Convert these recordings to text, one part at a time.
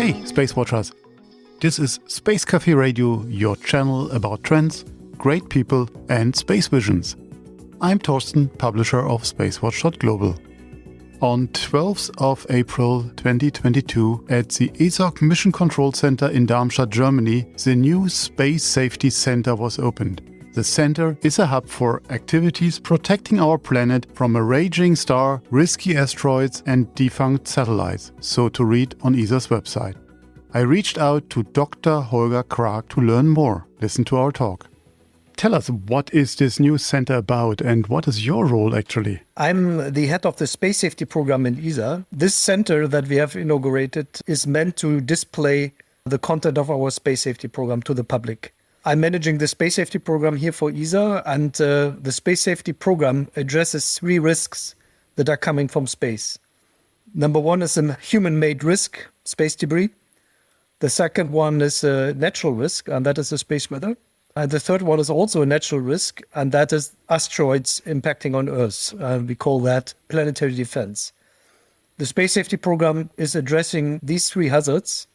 Hey, SpaceWatchers! This is Space Cafe Radio, your channel about trends, great people, and space visions. I'm Thorsten, publisher of SpaceWatch.Global. On 12th of April 2022, at the ESA Mission Control Center in Darmstadt, Germany, the new Space Safety Center was opened. The center is a hub for activities protecting our planet from a raging star, risky asteroids, and defunct satellites, so to read on ESA's website. I reached out to Dr. Holger Krag to learn more. Listen to our talk. Tell us, what is this new center about and what is your role actually? I'm the head of the Space Safety Program in ESA. This center that we have inaugurated is meant to display the content of our Space Safety Program to the public. I'm managing the Space Safety Program here for ESA, and the Space Safety Program addresses three risks that are coming from space. Number one is a human-made risk, space debris. The second one is a natural risk, and that is the space weather. And the third one is also a natural risk, and that is asteroids impacting on Earth. We call that planetary defense. The Space Safety Program is addressing these three hazards,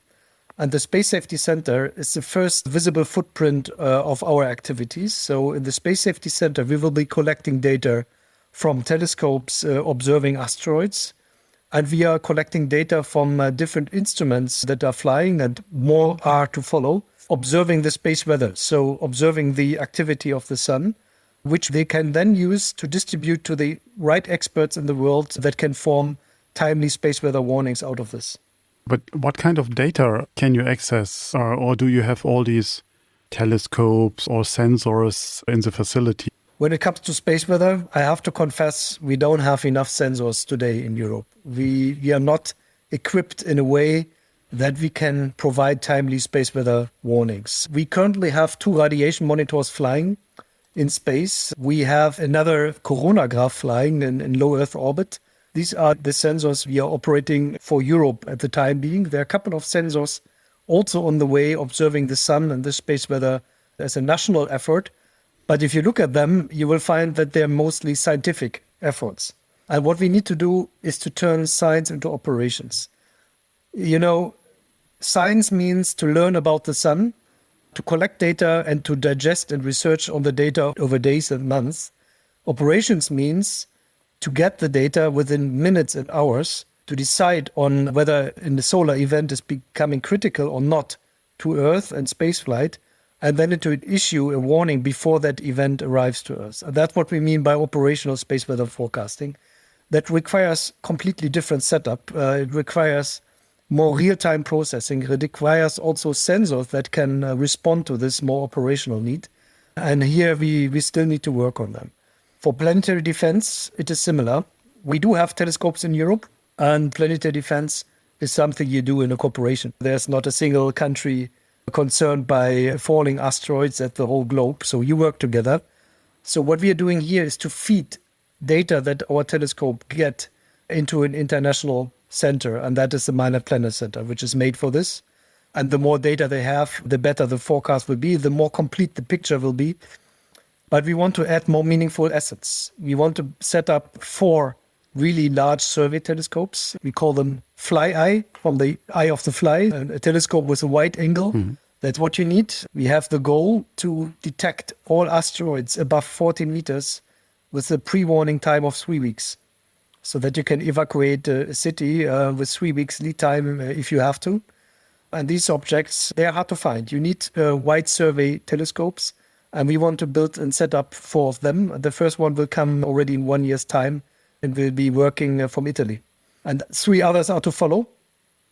and the Space Safety Center is the first visible footprint of our activities. So in the Space Safety Center, we will be collecting data from telescopes observing asteroids, and we are collecting data from different instruments that are flying, and more are to follow, observing the space weather, so observing the activity of the sun, which they can then use to distribute to the right experts in the world that can form timely space weather warnings out of this. But what kind of data can you access, or do you have all these telescopes or sensors in the facility? When it comes to space weather, I have to confess we don't have enough sensors today in Europe. We are not equipped in a way that we can provide timely space weather warnings. We currently have 2 radiation monitors flying in space. We have another coronagraph flying in low Earth orbit. These are the sensors we are operating for Europe at the time being. There are a couple of sensors also on the way observing the sun and the space weather as a national effort. But if you look at them, you will find that they're mostly scientific efforts. And what we need to do is to turn science into operations. You know, science means to learn about the sun, to collect data and to digest and research on the data over days and months. Operations means to get the data within minutes and hours to decide on whether the solar event is becoming critical or not to Earth and spaceflight, and then to issue a warning before that event arrives to us. And that's what we mean by operational space weather forecasting. That requires completely different setup. It requires more real-time processing. It requires also sensors that can respond to this more operational need. And here we still need to work on them. For planetary defense, it is similar. We do have telescopes in Europe, and planetary defense is something you do in a cooperation. There's not a single country concerned by falling asteroids at the whole globe, so you work together. So what we are doing here is to feed data that our telescope get into an international center, and that is the Minor Planet Center, which is made for this. And the more data they have, the better the forecast will be, the more complete the picture will be. But we want to add more meaningful assets. We want to set up 4 really large survey telescopes. We call them fly eye, from the eye of the fly, a telescope with a wide angle. Mm-hmm. That's what you need. We have the goal to detect all asteroids above 14 meters with a pre-warning time of 3 weeks, so that you can evacuate a city with 3 weeks lead time if you have to. And these objects, they are hard to find. You need wide survey telescopes, and we want to build and set up 4 of them. The first one will come already in 1 year's time and will be working from Italy. And 3 others are to follow.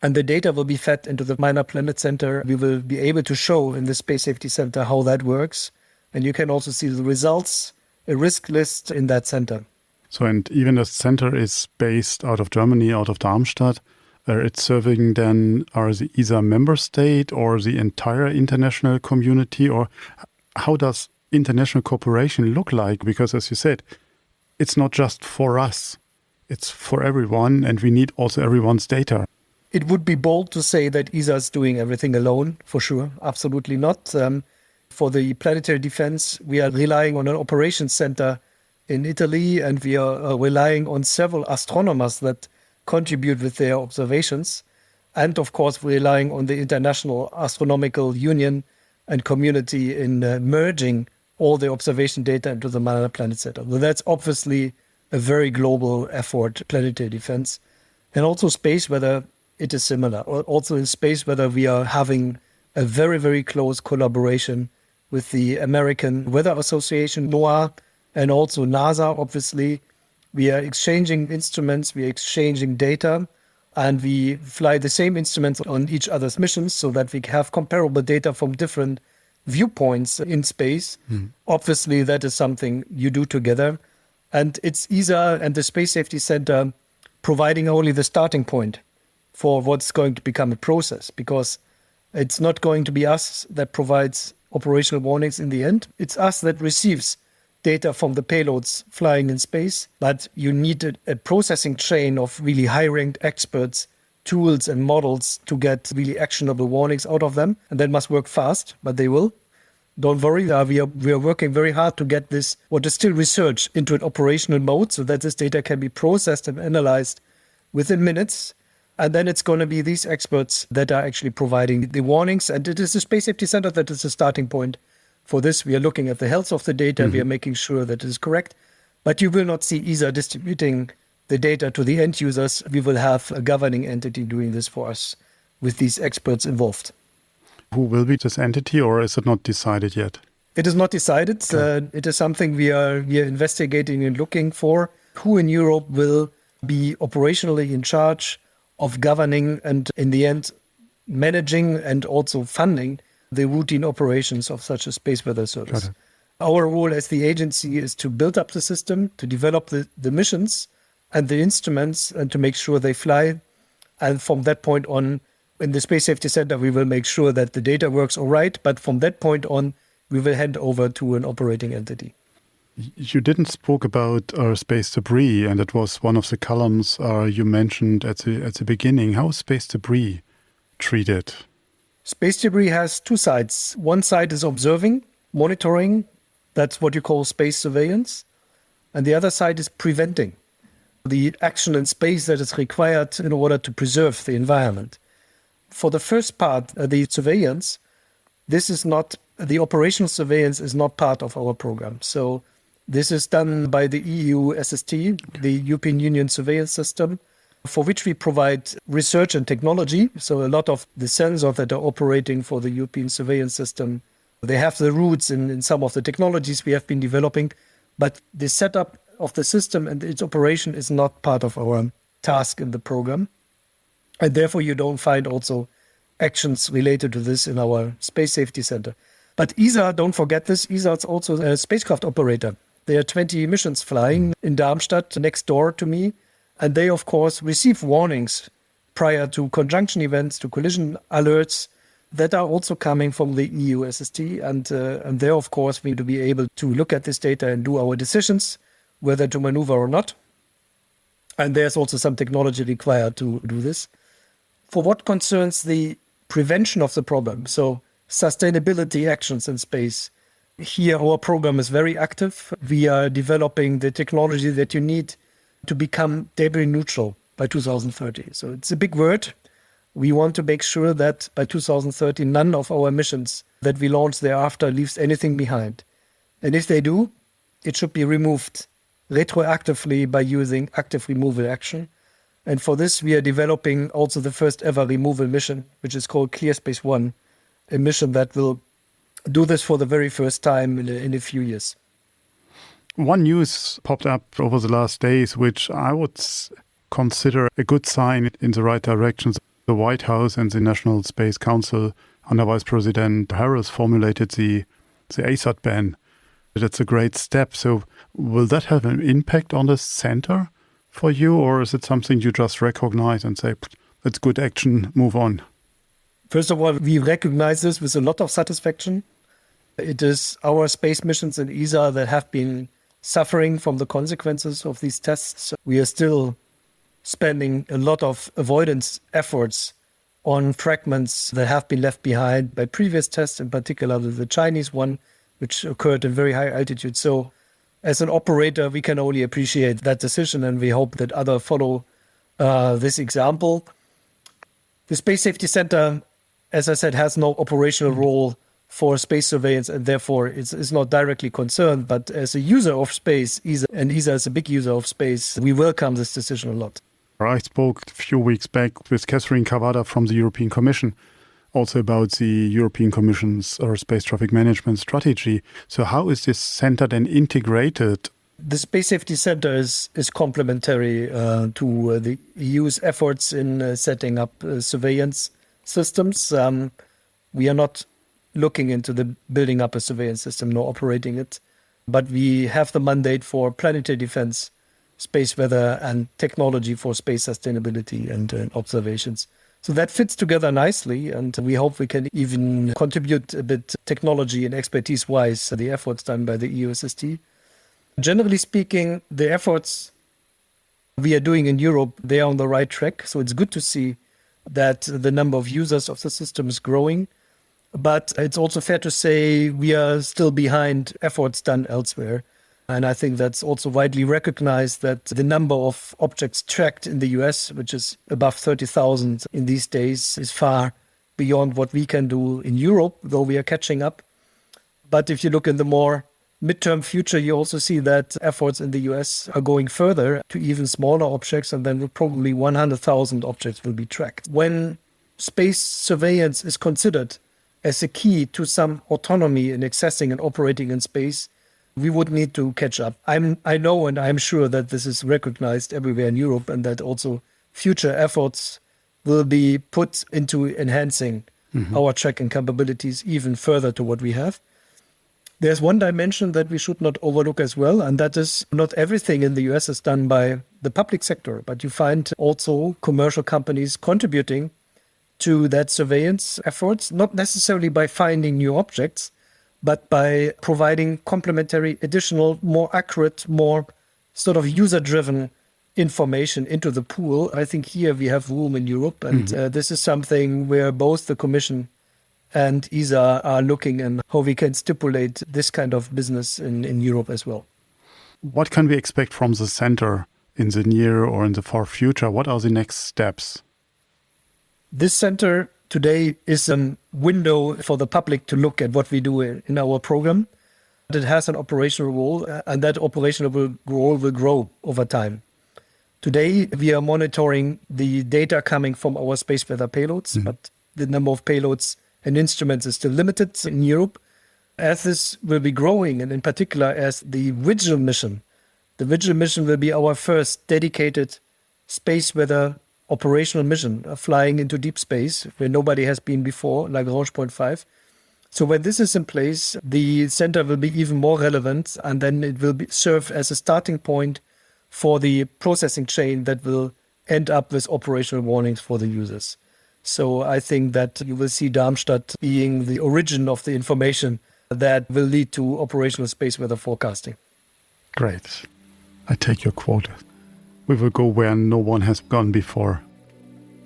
And the data will be fed into the Minor Planet Center. We will be able to show in the Space Safety Center how that works. And you can also see the results, a risk list in that center. So, and even the center is based out of Germany, out of Darmstadt. It's serving then the ESA member state or the entire international community, or how does international cooperation look like? Because as you said, it's not just for us, it's for everyone, and we need also everyone's data. It would be bold to say that ESA is doing everything alone, for sure. Absolutely not. For the planetary defense, we are relying on an operations center in Italy, and we are relying on several astronomers that contribute with their observations. and of course relying on the International Astronomical Union and community in merging all the observation data into the Minor Planet Center. So that's obviously a very global effort, planetary defense. And also space weather, it is similar. Also in space weather, we are having a very, very close collaboration with the American Weather Association, NOAA, and also NASA, obviously. We are exchanging instruments, we are exchanging data, and we fly the same instruments on each other's missions so that we have comparable data from different viewpoints in space. Obviously, that is something you do together. And it's ESA and the Space Safety Center providing only the starting point for what's going to become a process, because it's not going to be us that provides operational warnings in the end. It's us that receives data from the payloads flying in space, but you need a processing chain of really high-ranked experts, tools and models to get really actionable warnings out of them. And that must work fast, but they will. Don't worry, we are working very hard to get this, what is still research, into an operational mode so that this data can be processed and analyzed within minutes. And then it's going to be these experts that are actually providing the warnings. And it is the Space Safety Center that is the starting point for this. We are looking at the health of the data. We are making sure that it is correct. But you will not see ESA distributing the data to the end users. We will have a governing entity doing this for us with these experts involved. Who will be this entity, or is it not decided yet? It is not decided. Okay. It is something we are investigating and looking for. Who in Europe will be operationally in charge of governing and, in the end, managing and also funding the routine operations of such a space weather service. Our role as the agency is to build up the system, to develop the missions and the instruments, and to make sure they fly. And from that point on, in the Space Safety Center, we will make sure that the data works all right. But from that point on, we will hand over to an operating entity. You didn't spoke about space debris, and it was one of the columns you mentioned at the beginning. How is space debris treated? Space debris has two sides. One side is observing, monitoring. That's what you call space surveillance. And the other side is preventing the action in space that is required in order to preserve the environment. For the first part, the surveillance, this is not, the operational surveillance is not part of our program. So this is done by the EU SST, the European Union Surveillance System, for which we provide research and technology. So a lot of the sensors that are operating for the European Surveillance System, they have the roots in some of the technologies we have been developing, but the setup of the system and its operation is not part of our task in the program. And therefore, you don't find also actions related to this in our Space Safety Center. But ESA, don't forget this, ESA is also a spacecraft operator. There are 20 missions flying in Darmstadt, next door to me. And they, of course, receive warnings prior to conjunction events, to collision alerts that are also coming from the EU SST. And there, of course, we need to be able to look at this data and do our decisions, whether to maneuver or not. And there's also some technology required to do this. For what concerns the prevention of the problem, so sustainability actions in space, here our program is very active. We are developing the technology that you need to become debris neutral by 2030. So it's a big word. We want to make sure that by 2030, none of our missions that we launch thereafter leaves anything behind. And if they do, it should be removed retroactively by using active removal action. And for this, we are developing also the first ever removal mission, which is called ClearSpace 1, a mission that will do this for the very first time in a few years. One news popped up over the last days, which I would consider a good sign in the right direction. The White House and the National Space Council under Vice President Harris formulated the ASAT ban. That's a great step. So will that have an impact on the center for you, or is it something you just recognize and say, that's good action, move on? First of all, we recognize this with a lot of satisfaction. It is our space missions in ESA that have been suffering from the consequences of these tests. We are still spending a lot of avoidance efforts on fragments that have been left behind by previous tests, in particular the Chinese one, which occurred in very high altitude. So as an operator, we can only appreciate that decision, and we hope that others follow this example. The Space Safety Center, as I said, has no operational role for space surveillance, and therefore it's not directly concerned. But as a user of space, ESA, and ESA is a big user of space, we welcome this decision a lot. I spoke a few weeks back with Catherine Cavada from the European Commission, also about the European Commission's space traffic management strategy. So how is this center then integrated? The Space Safety Center is complementary to the EU's efforts in setting up surveillance systems. We are not looking into the building up a surveillance system nor operating it, but we have the mandate for planetary defense, space weather, and technology for space sustainability and observations. So that fits together nicely, and we hope we can even contribute a bit technology and expertise-wise to the efforts done by the EUSST. Generally speaking, the efforts we are doing in Europe, they are on the right track. So it's good to see that the number of users of the system is growing. But it's also fair to say we are still behind efforts done elsewhere. And I think that's also widely recognized that the number of objects tracked in the US, which is above 30,000 in these days, is far beyond what we can do in Europe, though we are catching up. But if you look in the more midterm future, you also see that efforts in the US are going further to even smaller objects, and then probably 100,000 objects will be tracked. When space surveillance is considered as a key to some autonomy in accessing and operating in space, we would need to catch up. I know and I'm sure that this is recognized everywhere in Europe, and that also future efforts will be put into enhancing our tracking capabilities even further to what we have. There's one dimension that we should not overlook as well, and that is not everything in the US is done by the public sector, but you find also commercial companies contributing to that surveillance efforts, not necessarily by finding new objects, but by providing complementary, additional, more accurate, more sort of user-driven information into the pool. I think here we have room in Europe, and this is something where both the Commission and ESA are looking at how we can stipulate this kind of business in Europe as well. What can we expect from the center in the near or in the far future? What are the next steps? This center today is a window for the public to look at what we do in our program. It has an operational role, and that operational role will grow over time. Today, we are monitoring the data coming from our space weather payloads, but the number of payloads and instruments is still limited in Europe. As this will be growing, and in particular as the Vigil mission will be our first dedicated space weather operational mission, flying into deep space where nobody has been before, like Lagrange Point 5. So when this is in place, the center will be even more relevant, and then it will serve as a starting point for the processing chain that will end up with operational warnings for the users. So I think that you will see Darmstadt being the origin of the information that will lead to operational space weather forecasting. Great. I take your quote. We will go where no one has gone before.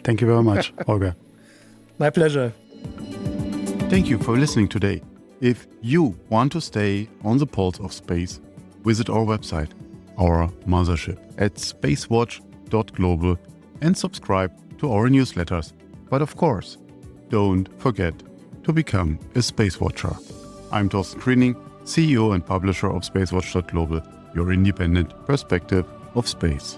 Thank you very much, Holger. My pleasure. Thank you for listening today. If you want to stay on the pulse of space, visit our website, our mothership, at SpaceWatch.Global, and subscribe to our newsletters. But of course, don't forget to become a Space Watcher. I'm Thorsten Kriening, CEO and publisher of SpaceWatch.Global, your independent perspective of space.